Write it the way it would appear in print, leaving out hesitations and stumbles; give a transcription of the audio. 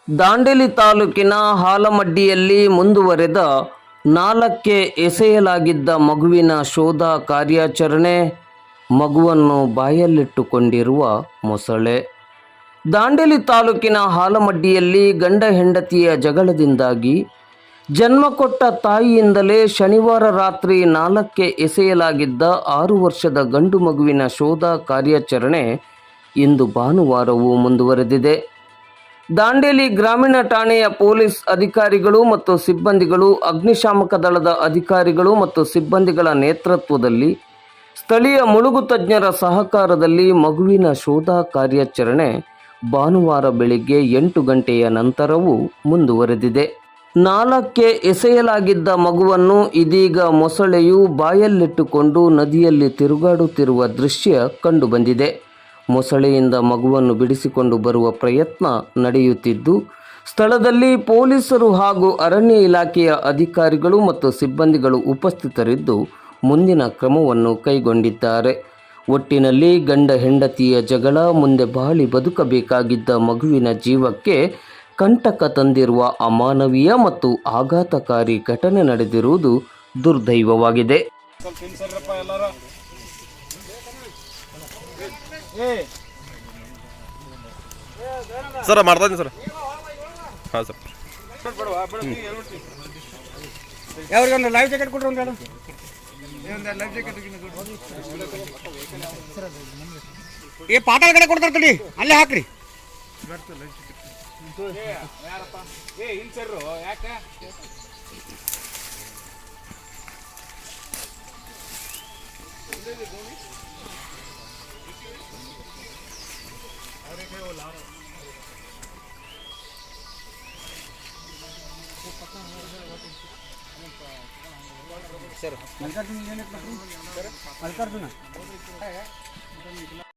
ದಾಂಡೇಲಿ ತಾಲೂಕಿನ ಹಾಲಮಡ್ಡಿಯಲ್ಲಿ ಮುಂದುವರೆದ 4ಕ್ಕೆ ಎಸೆಯಲಾಗಿದ್ದ ಮಗುವಿನ ಶೋಧ ಕಾರ್ಯಾಚರಣೆ. ಮಗುವನ್ನು ಬಾಯಲ್ಲಿಟ್ಟುಕೊಂಡಿರುವ ಮೊಸಳೆ. ದಾಂಡೇಲಿ ತಾಲೂಕಿನ ಹಾಲಮಡ್ಡಿಯಲ್ಲಿ ಗಂಡ ಹೆಂಡತಿಯ ಜಗಳದಿಂದಾಗಿ ಜನ್ಮ ಕೊಟ್ಟ ತಾಯಿಯಿಂದಲೇ ಶನಿವಾರ ರಾತ್ರಿ 4ಕ್ಕೆ ಎಸೆಯಲಾಗಿದ್ದ 6 ವರ್ಷದ ಗಂಡು ಮಗುವಿನ ಶೋಧ ಕಾರ್ಯಾಚರಣೆ ಇಂದು ಭಾನುವಾರವೂ ಮುಂದುವರೆದಿದೆ. ದಾಂಡೇಲಿ ಗ್ರಾಮೀಣ ಠಾಣೆಯ ಪೊಲೀಸ್ ಅಧಿಕಾರಿಗಳು ಮತ್ತು ಸಿಬ್ಬಂದಿಗಳು, ಅಗ್ನಿಶಾಮಕ ದಳದ ಅಧಿಕಾರಿಗಳು ಮತ್ತು ಸಿಬ್ಬಂದಿಗಳ ನೇತೃತ್ವದಲ್ಲಿ ಸ್ಥಳೀಯ ಮುಳುಗು ತಜ್ಞರ ಸಹಕಾರದಲ್ಲಿ ಮಗುವಿನ ಶೋಧ ಕಾರ್ಯಾಚರಣೆ ಭಾನುವಾರ ಬೆಳಿಗ್ಗೆ 8 ಗಂಟೆಯ ನಂತರವೂ ಮುಂದುವರೆದಿದೆ. 4ಕ್ಕೆ ಎಸೆಯಲಾಗಿದ್ದ ಮಗುವನ್ನು ಇದೀಗ ಮೊಸಳೆಯು ಬಾಯಲ್ಲಿಟ್ಟುಕೊಂಡು ನದಿಯಲ್ಲಿ ತಿರುಗಾಡುತ್ತಿರುವ ದೃಶ್ಯ ಕಂಡುಬಂದಿದೆ. ಮೊಸಳೆಯಿಂದ ಮಗುವನ್ನು ಬಿಡಿಸಿಕೊಂಡು ಬರುವ ಪ್ರಯತ್ನ ನಡೆಯುತ್ತಿದ್ದು, ಸ್ಥಳದಲ್ಲಿ ಪೊಲೀಸರು ಹಾಗೂ ಅರಣ್ಯ ಇಲಾಖೆಯ ಅಧಿಕಾರಿಗಳು ಮತ್ತು ಸಿಬ್ಬಂದಿಗಳು ಉಪಸ್ಥಿತರಿದ್ದು ಮುಂದಿನ ಕ್ರಮವನ್ನು ಕೈಗೊಂಡಿದ್ದಾರೆ. ಒಟ್ಟಿನಲ್ಲಿ ಗಂಡ ಹೆಂಡತಿಯ ಜಗಳ ಮುಂದೆ ಬಾಳಿ ಬದುಕಬೇಕಾಗಿದ್ದ ಮಗುವಿನ ಜೀವಕ್ಕೆ ಕಂಟಕ ತಂದಿರುವ ಅಮಾನವೀಯ ಮತ್ತು ಆಘಾತಕಾರಿ ಘಟನೆ ನಡೆದಿರುವುದು ದುರ್ದೈವವಾಗಿದೆ. ಸರ್ ಮಾಡ್ತಾ ಇದ್ದೀನಿ ಸರ್. ಹಾಂ ಸರ್. ಯಾವ್ರಿಗೊಂದು ಲೈಫ್ ಜಾಕೆಟ್ ಕೊಡ್ರಿ. ಒಂದು ಲೈಫ್ ಜಾಕೆಟ್ ಏ ಪಾತಾಳ ಕಡೆ ಕೊಡ್ತಾರ ತಡಿ, ಅಲ್ಲೇ ಹಾಕ್ರಿ. ಸರ್ ಮಲ್ಲಿಕಾರ್ಜುನ